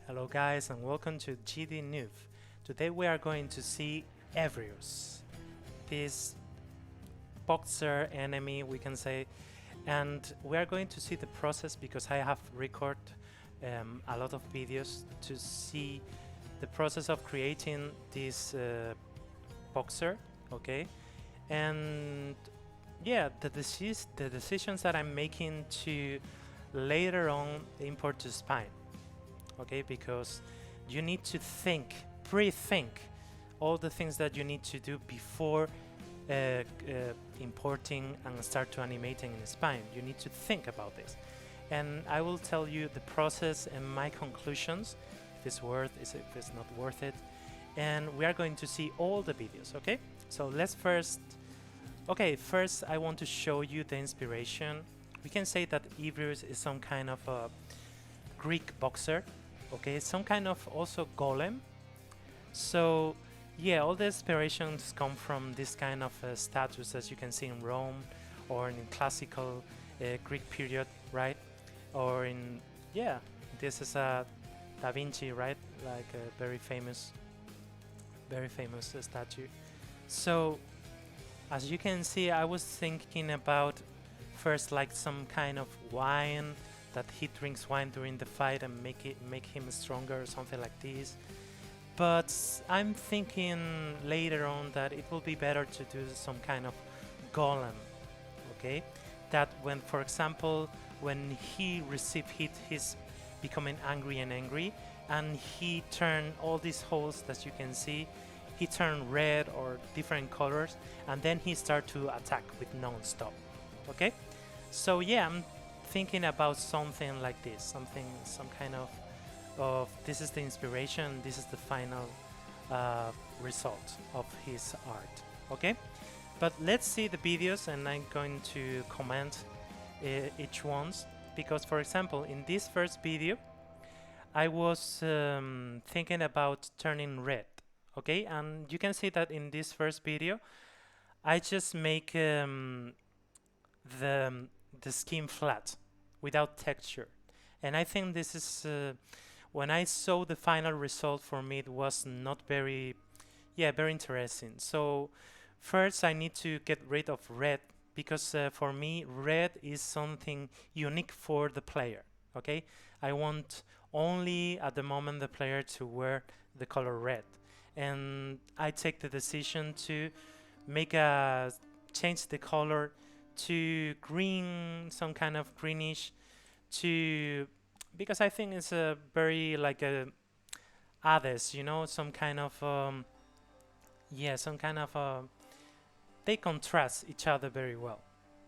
Hello guys and welcome to GD Noob. Today we are going to see Evrius, this boxer enemy we can say, and we are going to see the process because I have recorded a lot of videos to see the process of creating this boxer, okay? And yeah, the decisions that I'm making to later on import to Spine, okay, because you need to think, pre-think all the things that you need to do before importing and start to animating in Spine. You need to think about this, and I will tell you the process and my conclusions, if it's worth it, if it's not worth it, and we are going to see all the videos, okay? So let's first I want to show you the inspiration. We can say that Evrius is some kind of a Greek boxer, okay, some kind of also golem. So yeah, all the inspirations come from this kind of statues as you can see in Rome or in classical Greek period, right? Or in, yeah, this is a Da Vinci, right? Like a very famous statue. So as you can see, I was thinking about first like some kind of wine, that he drinks wine during the fight and make him stronger or something like this. But I'm thinking later on that it will be better to do some kind of golem, okay? That when, for example, when he receive hit, he's becoming angry and angry, and he turn all these holes that you can see, he turn red or different colors, and then he start to attack with non-stop, okay? So yeah, I'm thinking about something like this, some kind of this is the inspiration, this is the final result of his art, okay? But let's see the videos, and I'm going to comment each ones, because for example in this first video I was thinking about turning red, okay? And you can see that in this first video I just make the skin flat without texture, and I think this is when I saw the final result, for me it was not very, yeah, very interesting. So first I need to get rid of red, because for me red is something unique for the player, okay? I want only at the moment the player to wear the color red, and I take the decision to make a change the color to green, some kind of greenish, to, because I think it's a very like a others, you know, some kind of yeah, some kind of they contrast each other very well.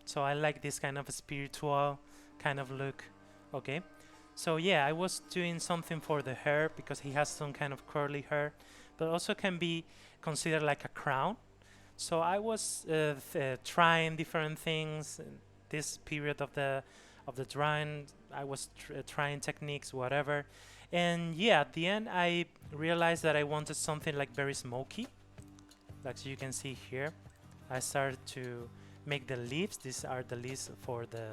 So I like this kind of a spiritual kind of look, okay? So yeah, I was doing something for the hair because he has some kind of curly hair, but also can be considered like a crown. So I was trying different things in this period of the drawing. I was trying techniques, whatever, and yeah, at the end I realized that I wanted something like very smoky, like you can see here. I started to make the leaves. These are the leaves for the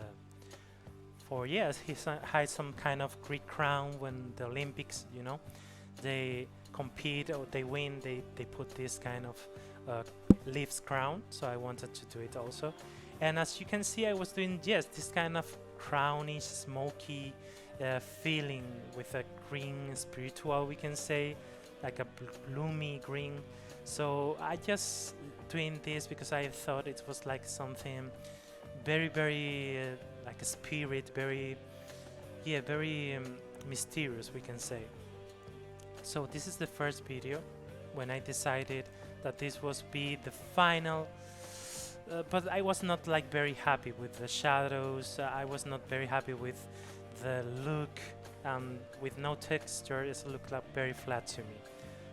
yes, he has some kind of Greek crown. When the Olympics, you know, they compete or they win, they put this kind of leaves crown, so I wanted to do it also. And as you can see, I was doing, yes, this kind of crownish, smoky feeling with a green spiritual, we can say, like a gloomy green. So I just doing this because I thought it was like something very like a spirit, very, yeah, very mysterious, we can say. So this is the first video when I decided that this was be the final, but I was not like very happy with the shadows. I was not very happy with the look, and with no texture it looked like very flat to me.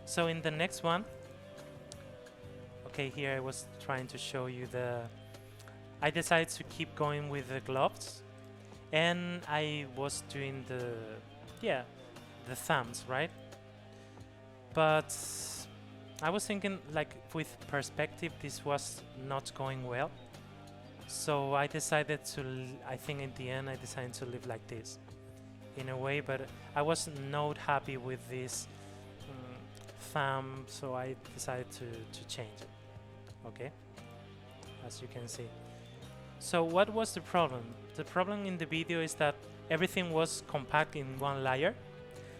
So in the next one, okay, here I was trying to show you I decided to keep going with the gloves, and I was doing the, yeah, the thumbs, right? But I was thinking like with perspective this was not going well, so I decided to I think in the end I decided to live like this. in a way, but I was not happy with this thumb, so I decided to change it. Okay, as you can see. So what was the problem? The problem in the video is that everything was compact in one layer.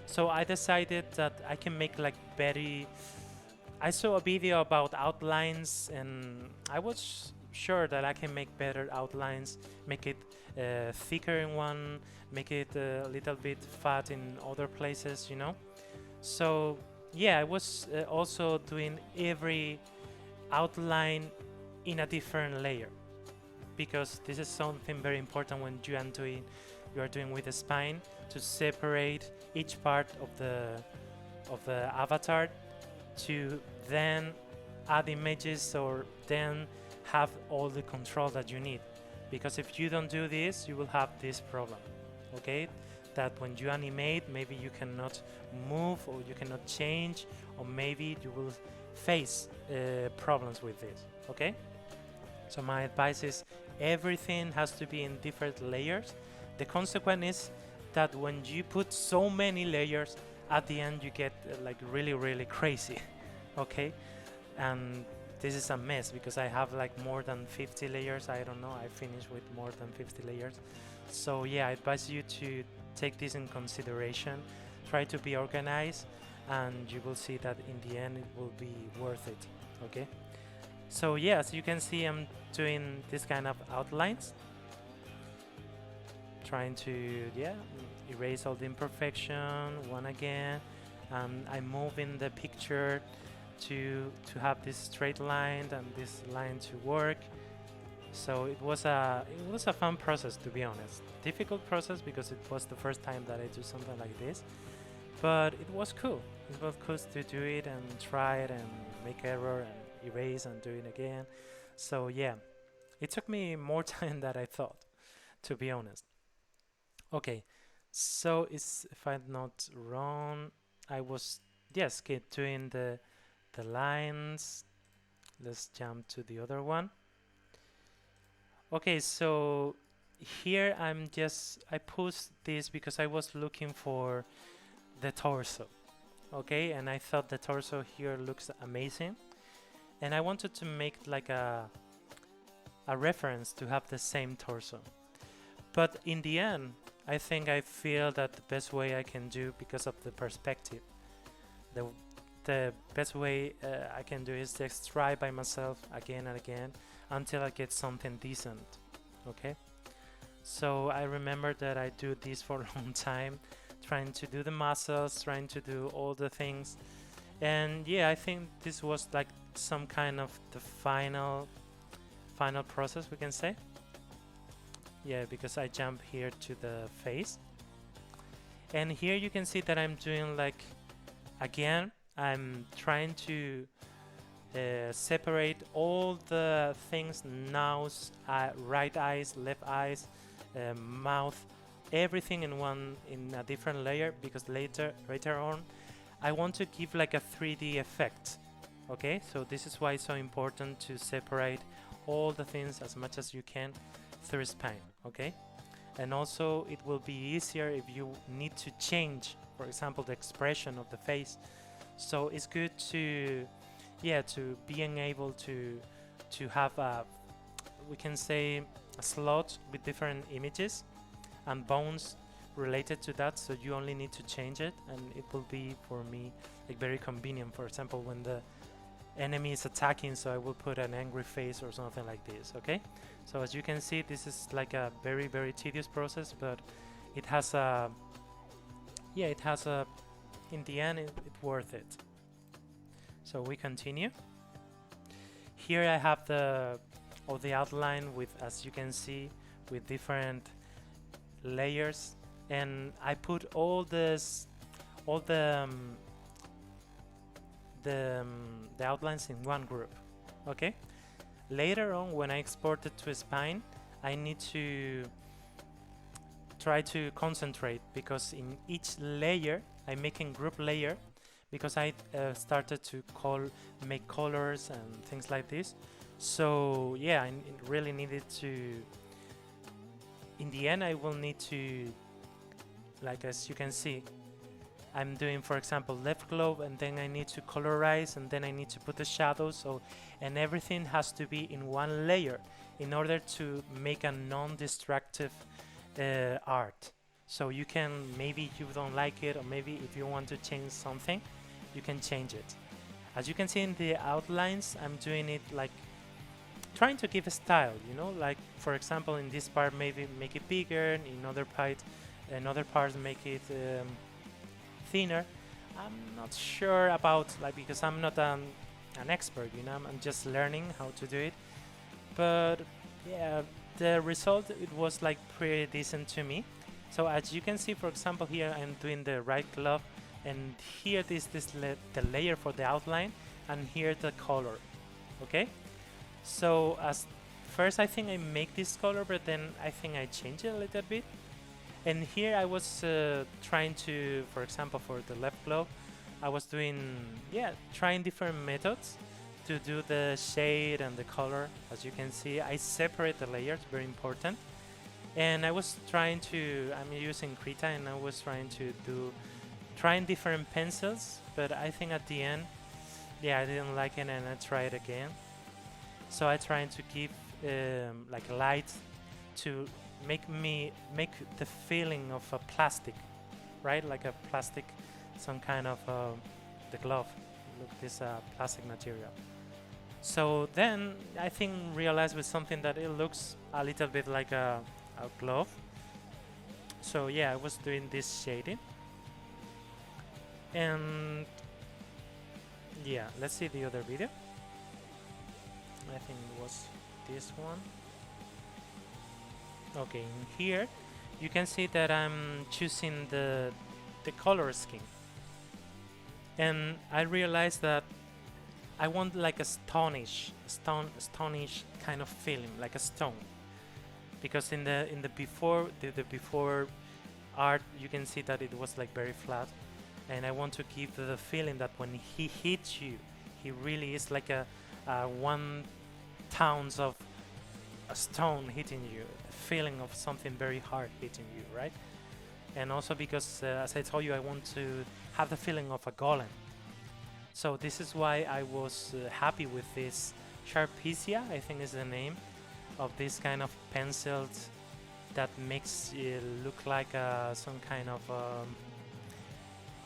So I decided that I can make like very. I saw a video about outlines, and I was sure that I can make better outlines, make it thicker in one, make it a little bit fat in other places, you know. So yeah, I was also doing every outline in a different layer, because this is something very important when you are doing with the spine, to separate each part of the avatar, to then add images, or then have all the control that you need. Because if you don't do this, you will have this problem, okay, that when you animate, maybe you cannot move, or you cannot change, or maybe you will face problems with this. Okay, so my advice is everything has to be in different layers. The consequence is that when you put so many layers, at the end you get like really crazy. Okay, and this is a mess because I have like more than 50 layers. I don't know, I finished with more than 50 layers. So yeah, I advise you to take this in consideration, try to be organized, and you will see that in the end it will be worth it. Okay, so yeah, as you can see, I'm doing this kind of outlines, trying to, yeah, erase all the imperfection one again, and I'm moving the picture to have this straight line and this line to work. So it was a fun process, to be honest. Difficult process because it was the first time that I do something like this, but it was cool. It was cool to do it and try it and make error and erase and do it again. So yeah, it took me more time than I thought, to be honest. Okay, so if I'm not wrong, I was, yes, keep doing the lines. Let's jump to the other one. Okay, so here I pushed this because I was looking for the torso. Okay, and I thought the torso here looks amazing, and I wanted to make like a reference to have the same torso. But in the end, I think I feel that the best way I can do, because of the perspective, the the best way I can do is just try by myself again and again until I get something decent. Okay, so I remember that I do this for a long time, trying to do the muscles, trying to do all the things, and yeah, I think this was like some kind of the final process, we can say. Yeah, because I jump here to the face, and here you can see that I'm doing like, again, I'm trying to separate all the things: nose, right eyes, left eyes, mouth, everything in a different layer, because later on I want to give like a 3D effect. Okay, so this is why it's so important to separate all the things as much as you can through spine. Okay, and also it will be easier if you need to change, for example, the expression of the face. So it's good to, yeah, to being able to have a, we can say, a slot with different images and bones related to that, so you only need to change it, and it will be, for me, like very convenient. For example, when the enemy is attacking, so I will put an angry face or something like this. Okay, so as you can see, this is like a very tedious process, but it has a, yeah, it has a, in the end it's worth it. So we continue. Here I have the outline with, as you can see, with different layers, and I put all this, all the outlines in one group. Okay, later on when I export it to a spine, I need to try to concentrate, because in each layer I'm making group layer, because I started to make colors and things like this. So yeah, I really needed to, in the end I will need to like as you can see, I'm doing, for example, left globe, and then I need to colorize, and then I need to put the shadows. So, and everything has to be in one layer in order to make a non-destructive art. So you can, maybe you don't like it, or maybe if you want to change something, you can change it. As you can see in the outlines, I'm doing it like trying to give a style, you know, like for example in this part maybe make it bigger, in another part make it thinner. I'm not sure about, like, because I'm not an expert, you know, I'm just learning how to do it. But yeah, the result, it was like pretty decent to me. So as you can see, for example, here I'm doing the right glove, and here the layer for the outline, and here the color. Okay, so as first I think I make this color, but then I think I change it a little bit. And here I was trying to, for example, for the left glove, I was doing, yeah, trying different methods to do the shade and the color. As you can see, I separate the layers, very important. And I was trying to, I'm using Krita, and I was trying different pencils, but I think at the end, yeah, I didn't like it, and I tried again. So I tried to give like light to make the feeling of a plastic, right? Like a plastic, some kind of the glove. Look, this plastic material. So then I think realized with something that it looks a little bit like a glove. So yeah, I was doing this shading, and yeah, let's see the other video. I think it was this one. Okay, in here you can see that I'm choosing the color scheme, and I realized that I want like a stonish kind of feeling, like a stone, because in the before art you can see that it was like very flat, and I want to give the feeling that when he hits you, he really is like a 1 tons of a stone hitting you, a feeling of something very hard hitting you, right? And also because, as I told you, I want to have the feeling of a golem. So this is why I was happy with this Sharpecia, I think is the name of this kind of pencil that makes it look like some kind of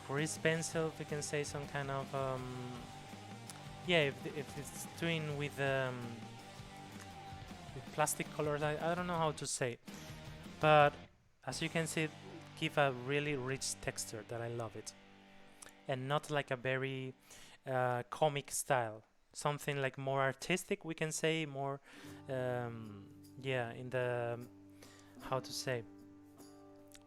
grease pencil, we can say, some kind of yeah, if it's doing with plastic colors, I don't know how to say, but as you can see, give a really rich texture that I love it, and not like a very comic style, something like more artistic, we can say, more yeah, in the, how to say,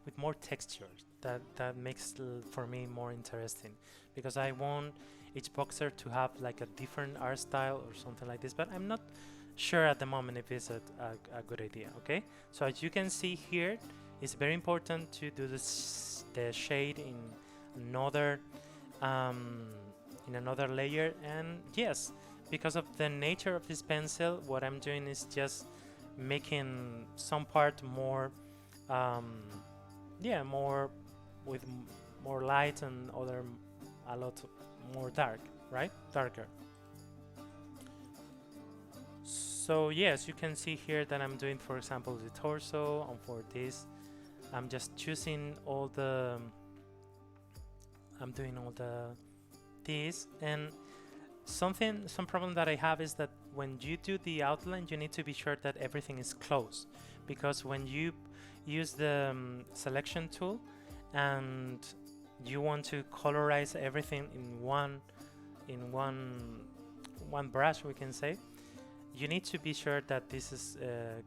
with more texture, that makes for me more interesting, because I want each boxer to have like a different art style or something like this, but I'm not sure at the moment if it's a good idea. Okay, so as you can see here, it's very important to do the shade in another layer. And yes, because of the nature of this pencil, what I'm doing is just making some part more yeah, more with more light, and other a lot more dark, right? Darker. So yes, you can see here that I'm doing, for example, the torso, and for this I'm just choosing all the I'm doing all this. And some problem that I have is that when you do the outline, you need to be sure that everything is close, because when you use the selection tool and you want to colorize everything in one brush, we can say, you need to be sure that this is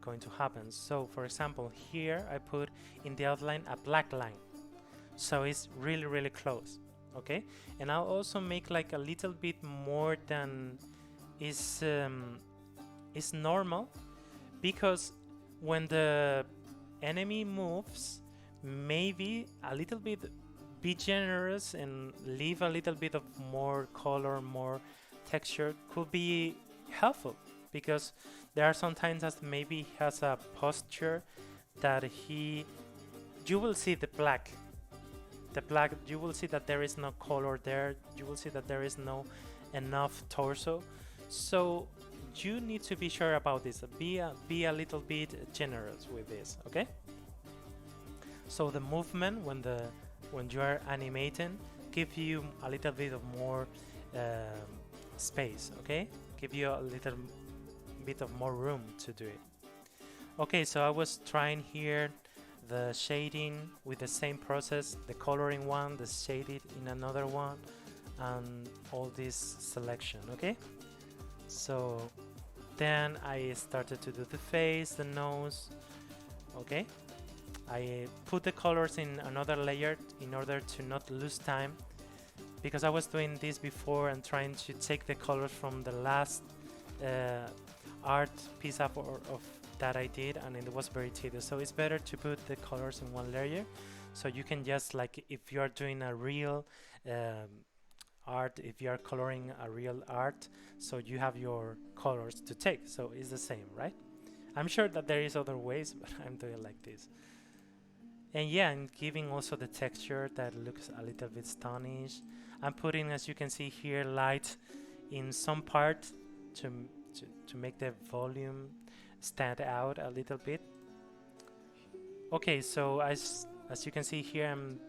going to happen. So for example, here I put in the outline a black line, so it's really close. Okay, and I'll also make like a little bit more than is normal, because when the enemy moves, maybe a little bit be generous and leave a little bit of more color, more texture could be helpful, because there are some times that maybe has a posture that you will see the black the black, you will see that there is no color there. You will see that there is no enough torso. So you need to be sure about this. Be a little bit generous with this, okay? So the movement when you are animating, give you a little bit of more space, okay? Give you a little bit of more room to do it. Okay, so I was trying here the shading with the same process, the coloring one, the shaded in another one, and all this selection, okay? So then I started to do the face, the nose, okay? I put the colors in another layer in order to not lose time, because I was doing this before and trying to take the colors from the last art piece of that I did, and it was very tedious. So it's better to put the colors in one layer, so you can just, like, if you are doing a real art, if you are coloring a real art, so you have your colors to take. So it's the same, right? I'm sure that there is other ways, but I'm doing like this. And yeah, and giving also the texture that looks a little bit stonish. I'm putting, as you can see here, light in some part to make the volume stand out a little bit. Okay, so as you can see here, I'm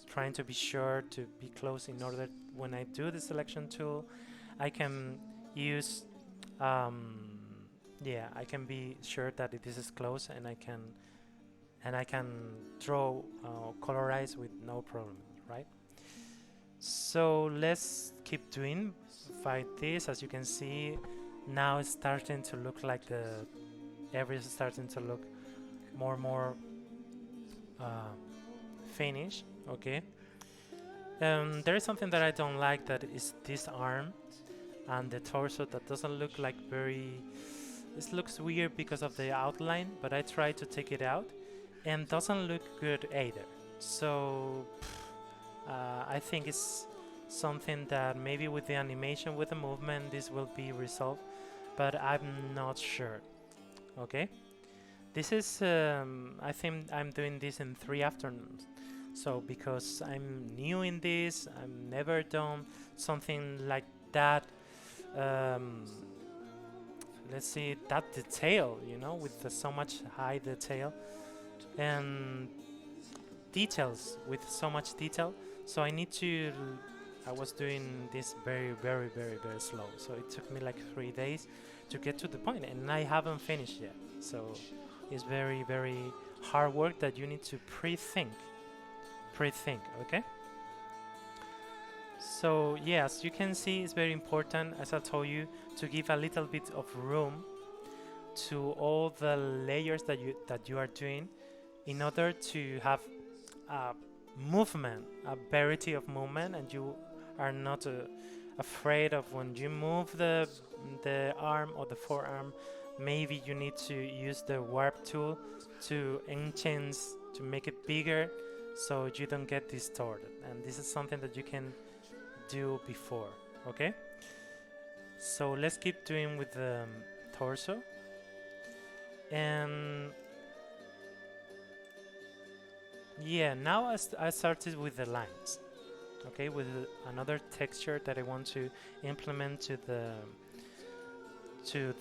trying to be sure to be close in order when I do the selection tool, I can use yeah, I can be sure that this is close, and I can draw colorize with no problem, right? So let's keep doing fight this. As you can see, now it's starting to look like the every is starting to look more and more finished. Okay. There is something that I don't like, that is this arm and the torso that doesn't look like very. This looks weird because of the outline, but I try to take it out, and doesn't look good either. So I think it's something that maybe with the animation, with the movement, this will be resolved, but I'm not sure. Okay, this is I think I'm doing this in 3 afternoons. So because I'm new in this, I've never done something like that. Let's see, that detail, you know, with so much high detail and details with so much detail. So I need to. I was doing this very, very, very, very slow. So it took me like 3 days to get to the point, and I haven't finished yet. So it's very, very hard work that you need to pre-think, okay? So yes, you can see it's very important, as I told you, to give a little bit of room to all the layers that you are doing, in order to have a movement, a variety of movement, and you are not afraid of when you move the arm or the forearm. Maybe you need to use the warp tool to enhance, to make it bigger, so you don't get distorted. And this is something that you can do before, okay? So let's keep doing with the torso. And yeah, now I started with the lines, okay, with another texture that I want to implement to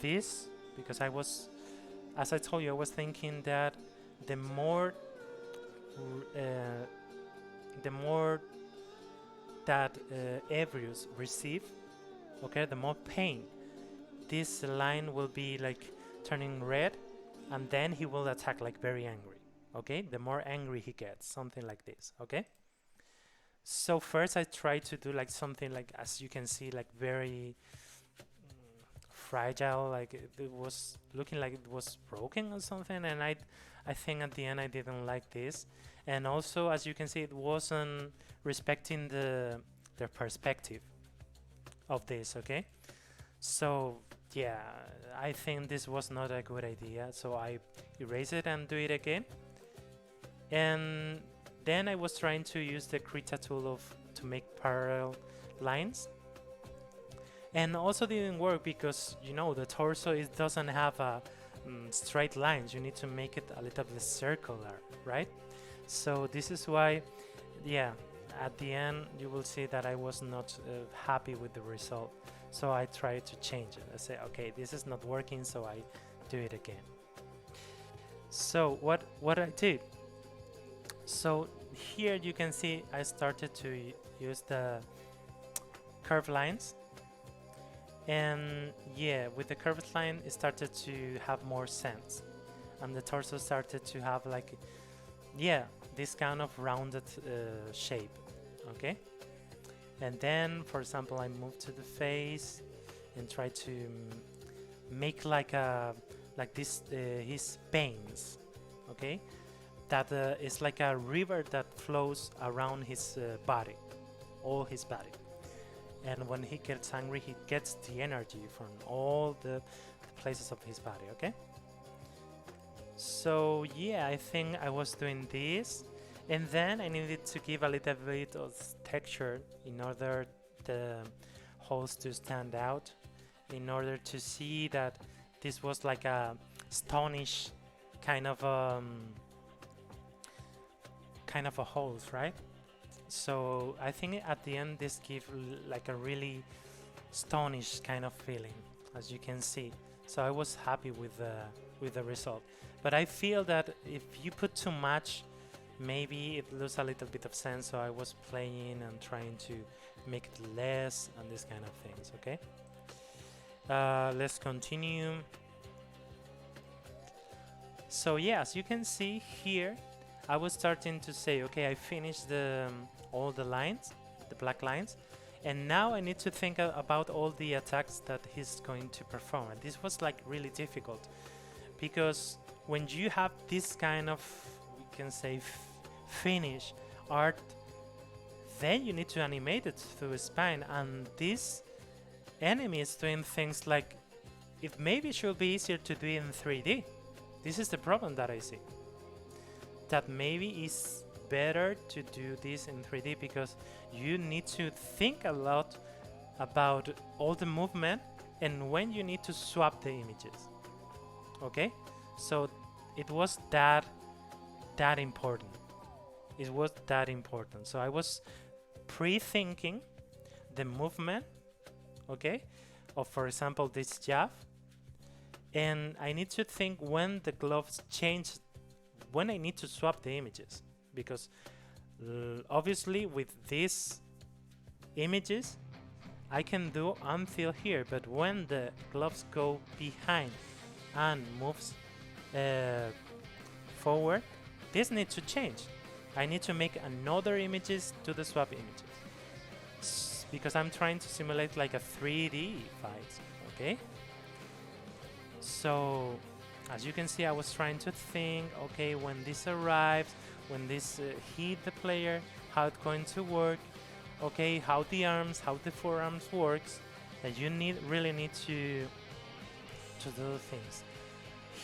this, because I was, as I told you, I was thinking that the more that Evrius receive, okay, the more pain this line will be like turning red, and then he will attack like very angry. Okay, the more angry he gets, something like this. Okay, so first I try to do like something like, as you can see, like very fragile, like it was looking like it was broken or something, and I think at the end I didn't like this. And also, as you can see, it wasn't respecting the perspective of this. Okay, so yeah, I think this was not a good idea, so I erase it and do it again. And then I was trying to use the Krita tool to make parallel lines, and also didn't work, because you know the torso, it doesn't have a straight lines. You need to make it a little bit circular, right? So this is why, yeah, at the end you will see that I was not happy with the result, so I tried to change it. I say, okay, this is not working, so I do it again. So what I did, so here you can see I started to use the curved lines, and yeah, with the curved line it started to have more sense, and the torso started to have like, yeah, this kind of rounded shape. Okay, and then for example I move to the face and try to make like a like this his veins. Okay, that is like a river that flows around his body, all his body, and when he gets angry he gets the energy from all the places of his body. Okay, so yeah, I think I was doing this, and then I needed to give a little bit of texture in order the holes to stand out, in order to see that this was like a stonish kind of a holes, right? So I think at the end this gives like a really stonish kind of feeling, as you can see. So I was happy with the result, but I feel that if you put too much, maybe it loses a little bit of sense. So I was playing and trying to make it less and this kind of things. Okay, let's continue. So yeah, as you can see here, I was starting to say, okay, I finished all the lines, the black lines, and now I need to think about all the attacks that he's going to perform. And this was like really difficult, because when you have this kind of, we can say, finish art, then you need to animate it through a spine, and this enemy is doing things like, it maybe should be easier to do it in 3D. This is the problem that I see, that maybe it's better to do this in 3D, because you need to think a lot about all the movement and when you need to swap the images. Okay, so it was that important. It was that important. So I was pre-thinking the movement, okay, of, for example, this jab, and I need to think when the gloves change, when I need to swap the images, because obviously with these images I can do until here, but when the gloves go behind and moves forward, this needs to change. I need to make another images to the swap images, because I'm trying to simulate like a 3D fight. Okay, so as you can see, I was trying to think, okay, when this arrives, when this hit the player, how it's going to work, okay, how the forearms works, that you really need to do things.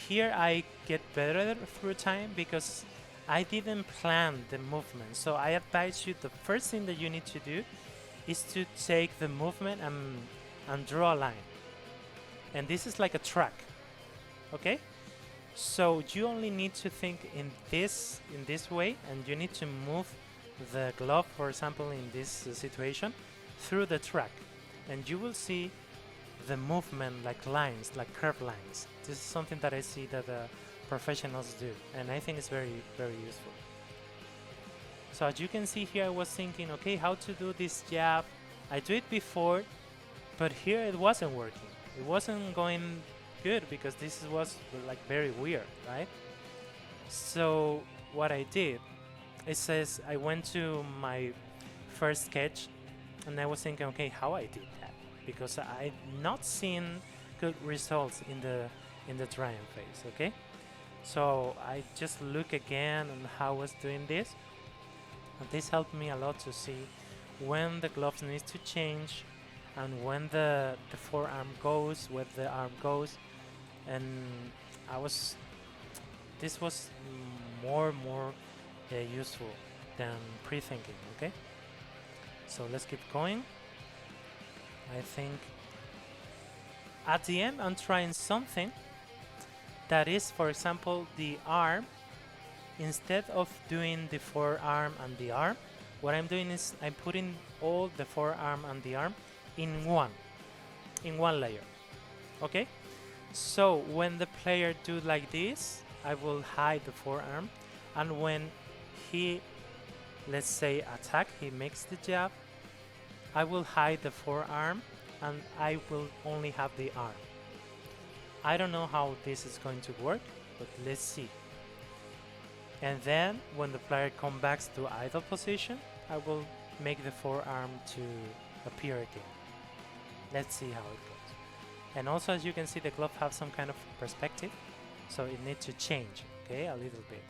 Here I get better through time, because I didn't plan the movement. So I advise you, the first thing that you need to do is to take the movement and draw a line. And this is like a track, okay? So you only need to think in this way, and you need to move the glove, for example, in this situation, through the track, and you will see the movement like lines, like curved lines. This is something that I see that professionals do, and I think it's very, very useful. So as you can see here, I was thinking, okay, how to do this jab. I do it before, but here it wasn't working. It wasn't going good, because this was like very weird, right? So what I did, it says I went to my first sketch, and I was thinking, okay, how I did that, because I've not seen good results in the drawing phase. Okay, so I just look again on how I was doing this, and this helped me a lot to see when the gloves need to change, and when the forearm goes, where the arm goes. And this was more useful than pre-thinking. Okay, so let's keep going. I think at the end I'm trying something that is, for example, the arm. Instead of doing the forearm and the arm, what I'm doing is I'm putting all the forearm and the arm in one layer. Okay, so when the player do like this, I will hide the forearm, and when he, let's say, attack, he makes the jab, I will hide the forearm and I will only have the arm. I don't know how this is going to work, but let's see. And then when the player comes back to idle position, I will make the forearm to appear again. Let's see how it goes. And also, as you can see, the glove has some kind of perspective, so it needs to change, okay, a little bit.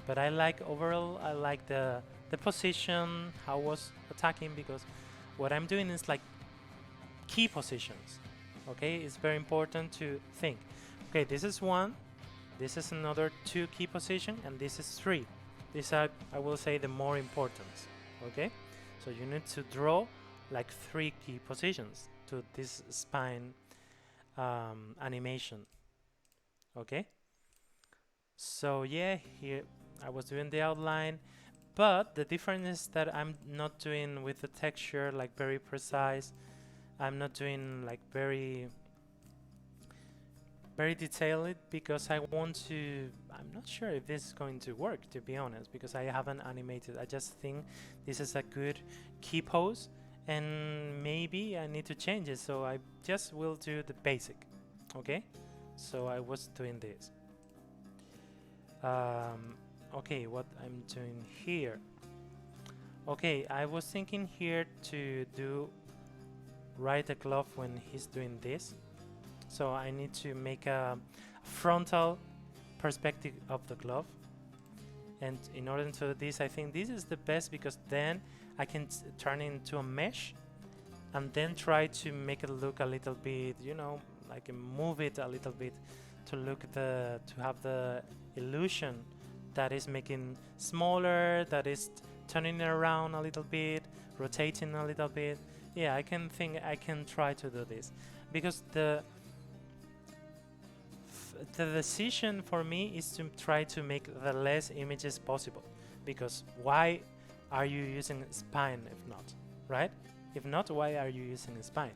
But I like overall, I like the position, how I was attacking, because what I'm doing is like key positions. Okay, it's very important to think. Okay, this is one, this is another 2 key position, and this is 3. These are, I will say, the more important. Okay, so you need to draw like 3 key positions to this spine animation. Okay, so yeah, here I was doing the outline, but the difference is that I'm not doing with the texture like very precise. I'm not doing like very detailed, because I want to, I'm not sure if this is going to work, to be honest, because I haven't animated. I just think this is a good key pose, and maybe I need to change it, so I just will do the basic. Okay, so I was doing this. Okay, what I'm doing here. Okay, I was thinking here to do right the glove when he's doing this. So I need to make a frontal perspective of the glove. And in order to do this, I think this is the best, because then I can turn it into a mesh and then try to make it look a little bit, you know, like move it a little bit to look to have the illusion that is making smaller, that is turning it around a little bit, rotating a little bit. Yeah, I can try to do this, because the decision for me is to try to make the less images possible, because why are you using spine if not, right? If not, why are you using a spine?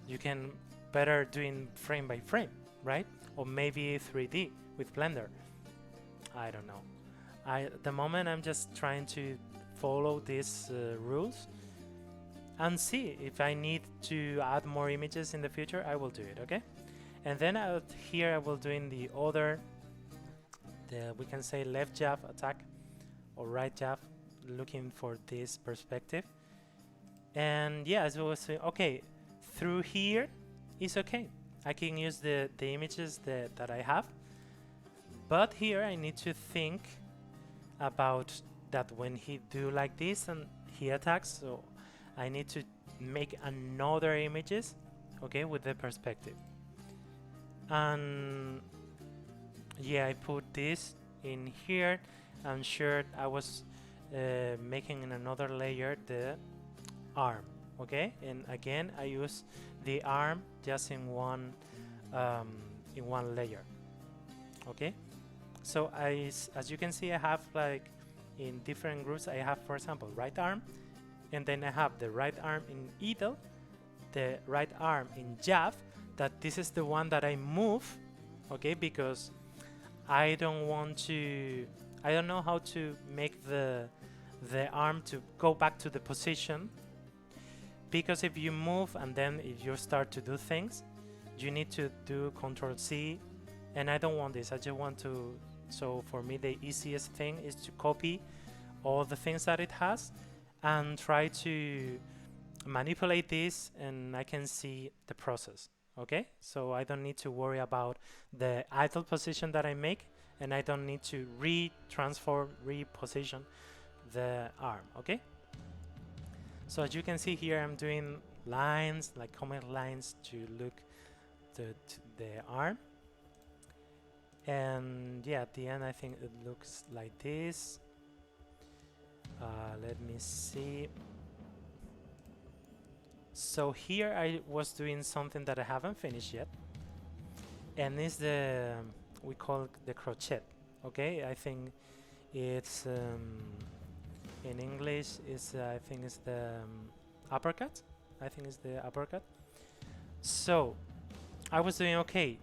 You can better doing frame by frame, right? Or maybe 3D with Blender. I don't know. At the moment I'm just trying to follow these rules and see if I need to add more images in the future. I will do it, okay? And then out here I will doing the other, we can say left jab attack or right jab, looking for this perspective. And yeah, as I was saying, okay, through here is okay. I can use the images that I have, but here I need to think about that when he do like this and he attacks, so I need to make another images, okay, with the perspective. And yeah, I put this in here. I'm sure I was making in another layer the arm, okay, and again I use the arm just in one layer, okay. So as you can see, I have like in different groups. I have, for example, right arm, and then I have the right arm in idle, the right arm in jab, that this is the one that I move, okay, because I don't know how to make the arm to go back to the position, because if you move and then if you start to do things, you need to do Control C, and I don't want this. I just want to, so for me the easiest thing is to copy all the things that it has and try to manipulate this, and I can see the process, okay. So I don't need to worry about the idle position that I make, and I don't need to reposition the arm, okay. So as you can see here, I'm doing lines, like comment lines, to look to the arm. And yeah, at the end I think it looks like this. Let me see. So here I was doing something that I haven't finished yet, and it's we call the crochet, okay. I think it's In English is I think it's the uppercut. I think it's the uppercut. So I was doing okay.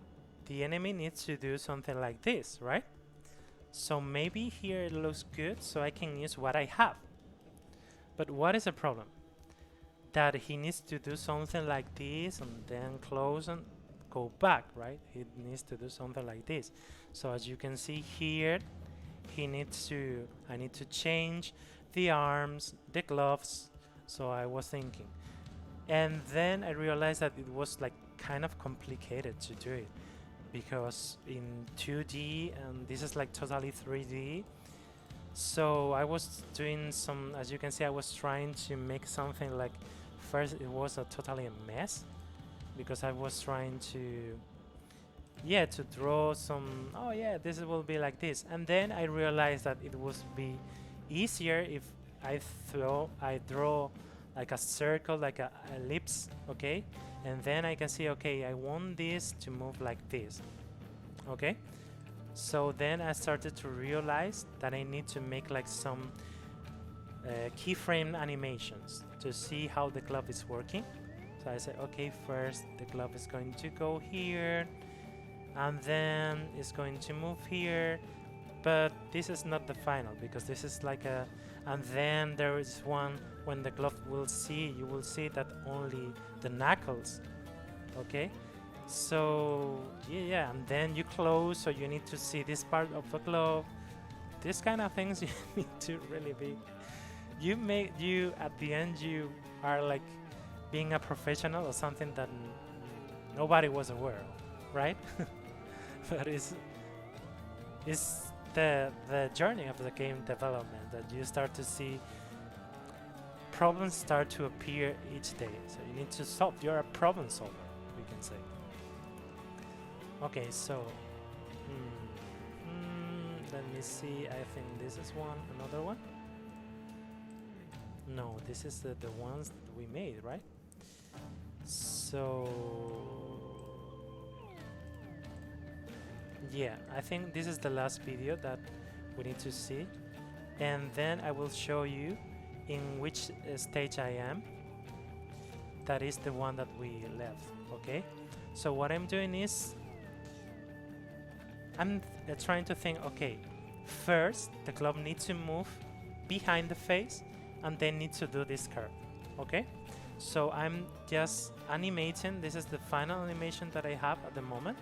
The enemy needs to do something like this, right? So maybe here it looks good, so I can use what I have. But what is the problem? That he needs to do something like this and then close and go back, right? He needs to do something like this. So as you can see here, I need to change the arms, the gloves. So I was thinking. And then I realized that it was like kind of complicated to do it because in 2D and this is like totally 3D. So I was doing some, as you can see, I was trying to make something like, first it was a totally a mess because I was trying to, yeah, to draw some, oh yeah, this will be like this. And then I realized that it would be easier if I draw like a circle, like a ellipse, okay? And then I can see, okay, I want this to move like this, okay? So then I started to realize that I need to make like some keyframe animations to see how the glove is working. So I said, okay, first the glove is going to go here, and then it's going to move here, but this is not the final because this is like a, and then there is one when the glove will see, you will see that only the knuckles, okay? So yeah, and then you close, so you need to see this part of the glove. This kind of things you need to really be. You at the end you are like being a professional or something that nobody was aware of, right? But it's the journey of the game development that you start to see problems start to appear each day. So you need to solve. You're a problem solver, we can say. Okay, so let me see. I think this is another one. No, this is the ones that we made, right? So yeah, I think this is the last video that we need to see, and then I will show you in which stage I am. That is the one that we left, okay? So what I'm doing is I'm trying to think, okay, first the glove needs to move behind the face and then needs to do this curve, okay? So I'm just animating. This is the final animation that I have at the moment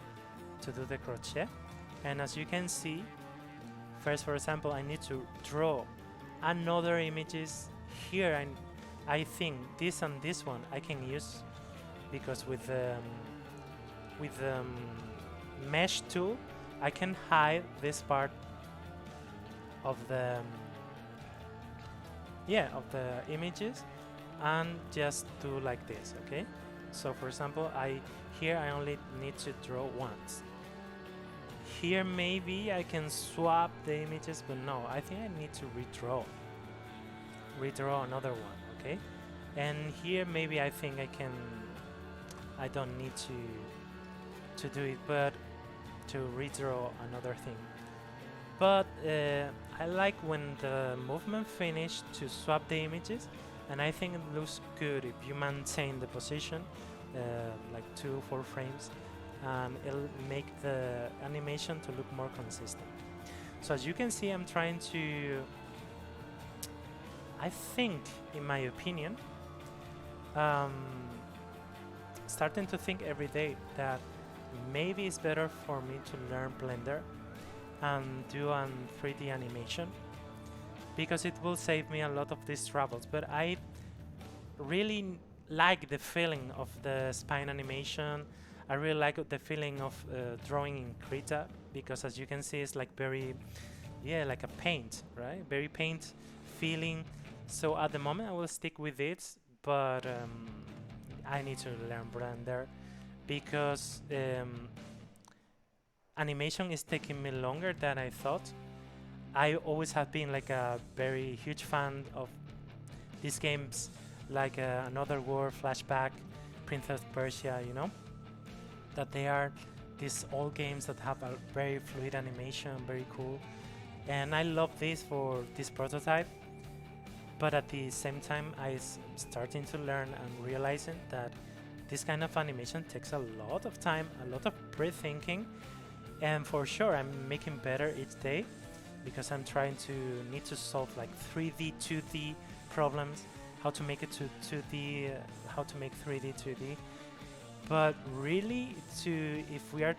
to do the crochet. And as you can see, first, for example, I need to draw another images here, and I think this and this one I can use because with the mesh tool I can hide this part of the of the images and just do like this, okay? So for example, here I only need to draw once. Here maybe I can swap the images, but no, I think I need to redraw another one, okay? And here maybe I think I don't need to do it, but to redraw another thing. But I like when the movement finished to swap the images, and I think it looks good if you maintain the position like 2-4 frames, and it'll make the animation to look more consistent. So as you can see, I'm trying to, I think, in my opinion, starting to think every day that maybe it's better for me to learn Blender and do an 3D animation, because it will save me a lot of these troubles. But I really like the feeling of the spine animation. I really like the feeling of drawing in Krita, because as you can see, it's like very, like a paint, right? Very paint feeling. So at the moment I will stick with it, but I need to learn Blender because animation is taking me longer than I thought. I always have been like a very huge fan of these games, like Another World, Flashback, Princess Persia, you know, that they are these old games that have a very fluid animation, very cool. And I love this for this prototype. But at the same time, starting to learn and realizing that this kind of animation takes a lot of time, a lot of pre-thinking, and for sure I'm making better each day because I'm trying to need to solve like 3D, 2D problems, how to make it to 2D, how to make 3D, 2D. But really, if we are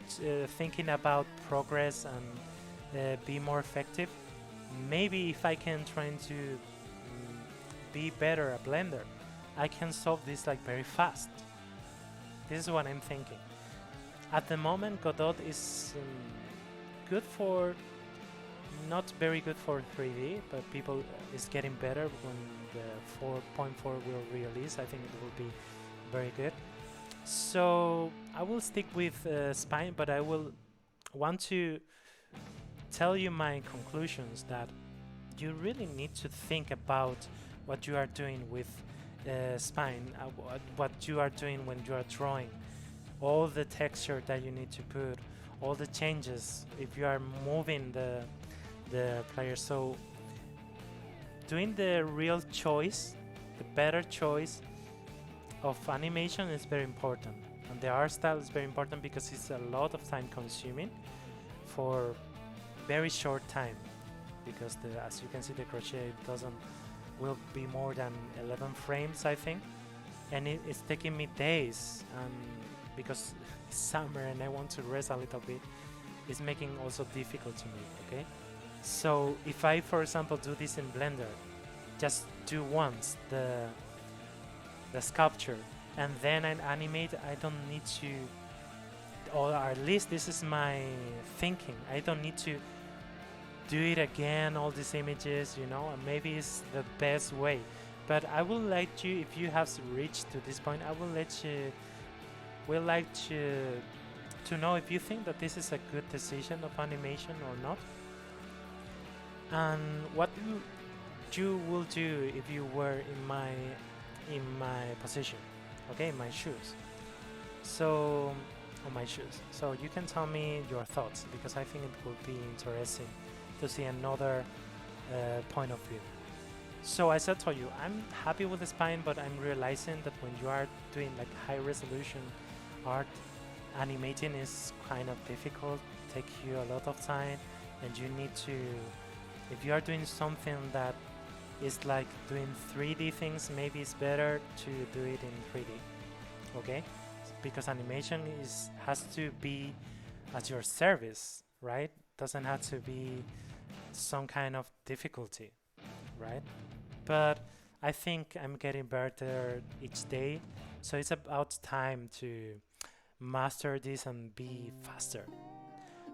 thinking about progress and be more effective, maybe if I can try to be better at Blender, I can solve this like very fast. This is what I'm thinking. At the moment, Godot is good for, not very good for 3D, but people is getting better when the 4.4 will release. I think it will be very good. So I will stick with Spine, but I will want to tell you my conclusions that you really need to think about what you are doing with Spine, what you are doing when you are drawing, all the texture that you need to put, all the changes if you are moving the player. So doing the real choice, the better choice of animation is very important, and the art style is very important because it's a lot of time consuming for very short time, because as you can see, the crochet doesn't will be more than 11 frames, I think, and it's taking me days, and because it's summer and I want to rest a little bit, it's making also difficult to me. Okay, so if I, for example, do this in Blender, just do once the sculpture and then I animate, I don't need to, or at least this is my thinking, I don't need to do it again, all these images, you know, and maybe it's the best way. But I will let you, if you have reached to this point, I will let you, will like to know if you think that this is a good decision of animation or not, and what you will do if you were in my position, okay, in my shoes. So on my shoes. So you can tell me your thoughts, because I think it would be interesting to see another point of view. So as I told you, I'm happy with the Spine, but I'm realizing that when you are doing like high resolution art, animating is kind of difficult, take you a lot of time, and you need to, if you are doing something that is like doing 3D things, maybe it's better to do it in 3D, okay? Because animation has to be at your service, right? Doesn't have to be some kind of difficulty, right? But I think I'm getting better each day, so it's about time to master this and be faster.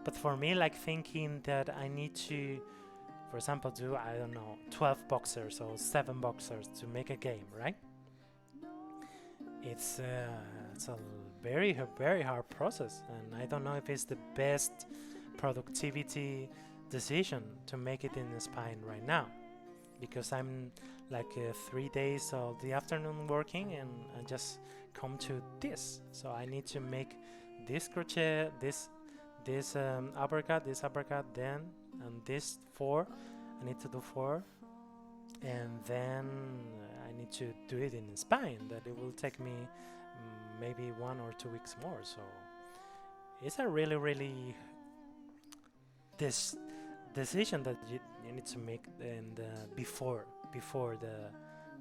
But for me, like thinking that I need to, for example, do, I don't know, 12 boxers or 7 boxers to make a game, right? It's a very hard process, and I don't know if it's the best productivity decision to make it in the Spine right now, because I'm like 3 days of the afternoon working, and I just come to this. So I need to make this crochet, this uppercut, then, and this 4. I need to do 4, and then I need to do it in Spine. That it will take me maybe 1 or 2 weeks more. So it's a really this decision that you need to make, and before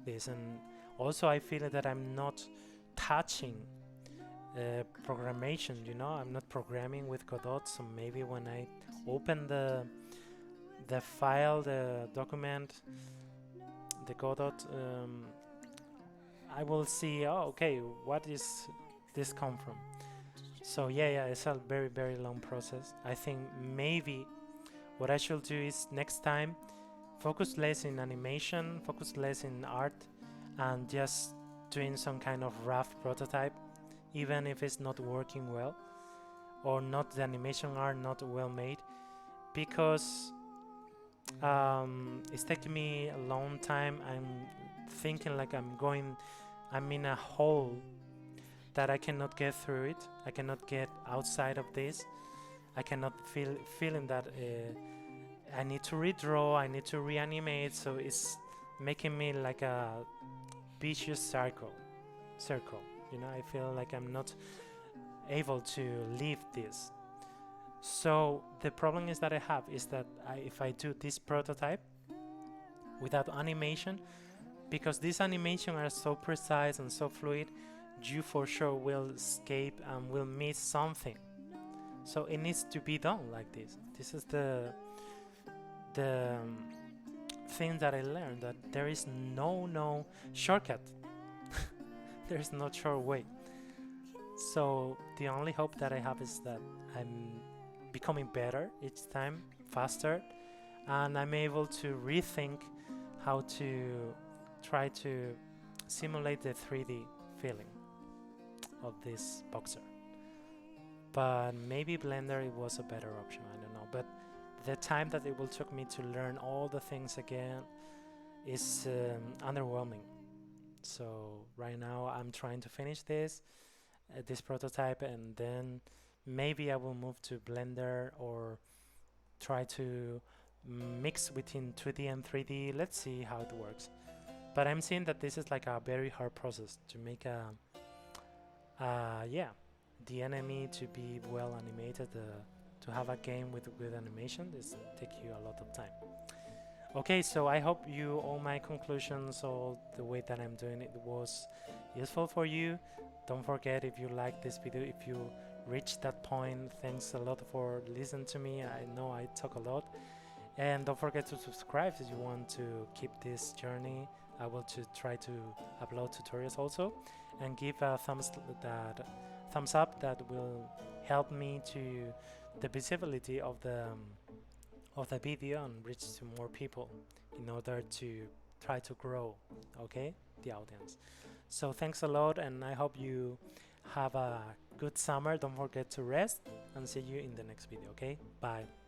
this. And also I feel that I'm not touching programmation, you know, I'm not programming with Godot. So maybe when I open the file, the document, the Godot, I will see, oh, okay, what is this come from? So yeah, it's a very long process. I think maybe what I should do is next time focus less in animation, focus less in art, and just doing some kind of rough prototype, even if it's not working well, or not, the animation are not well made, because it's taking me a long time. I'm thinking like I'm in a hole that I cannot get through it. I cannot get outside of this. I cannot feeling that I need to redraw, I need to reanimate. So it's making me like a vicious circle. You know, I feel like I'm not able to leave this. So the problem is that I have is that if I do this prototype without animation, because these animations are so precise and so fluid, you for sure will escape and will miss something. So it needs to be done like this. This is the thing that I learned, that there is no shortcut. There's no short way. So the only hope that I have is that I'm becoming better each time, faster, and I'm able to rethink how to try to simulate the 3D feeling of this boxer. But maybe Blender it was a better option, I don't know. But the time that it will took me to learn all the things again is underwhelming. So right now I'm trying to finish this prototype, and then maybe I will move to Blender or try to mix between 2D and 3D. Let's see how it works. But I'm seeing that this is like a very hard process to make yeah, the enemy to be well animated. To have a game with good animation, this take you a lot of time. Okay, so I hope all my conclusions, all the way that I'm doing it was useful for you. Don't forget, if you like this video, if you reached that point, thanks a lot for listening to me. I know I talk a lot. And don't forget to subscribe if you want to keep this journey. I will try to upload tutorials also, and give a thumbs up that will help me to the visibility of the video and reach to more people in order to try to grow, okay, the audience. So thanks a lot, and I hope you have a good summer. Don't forget to rest, and see you in the next video. Okay, bye.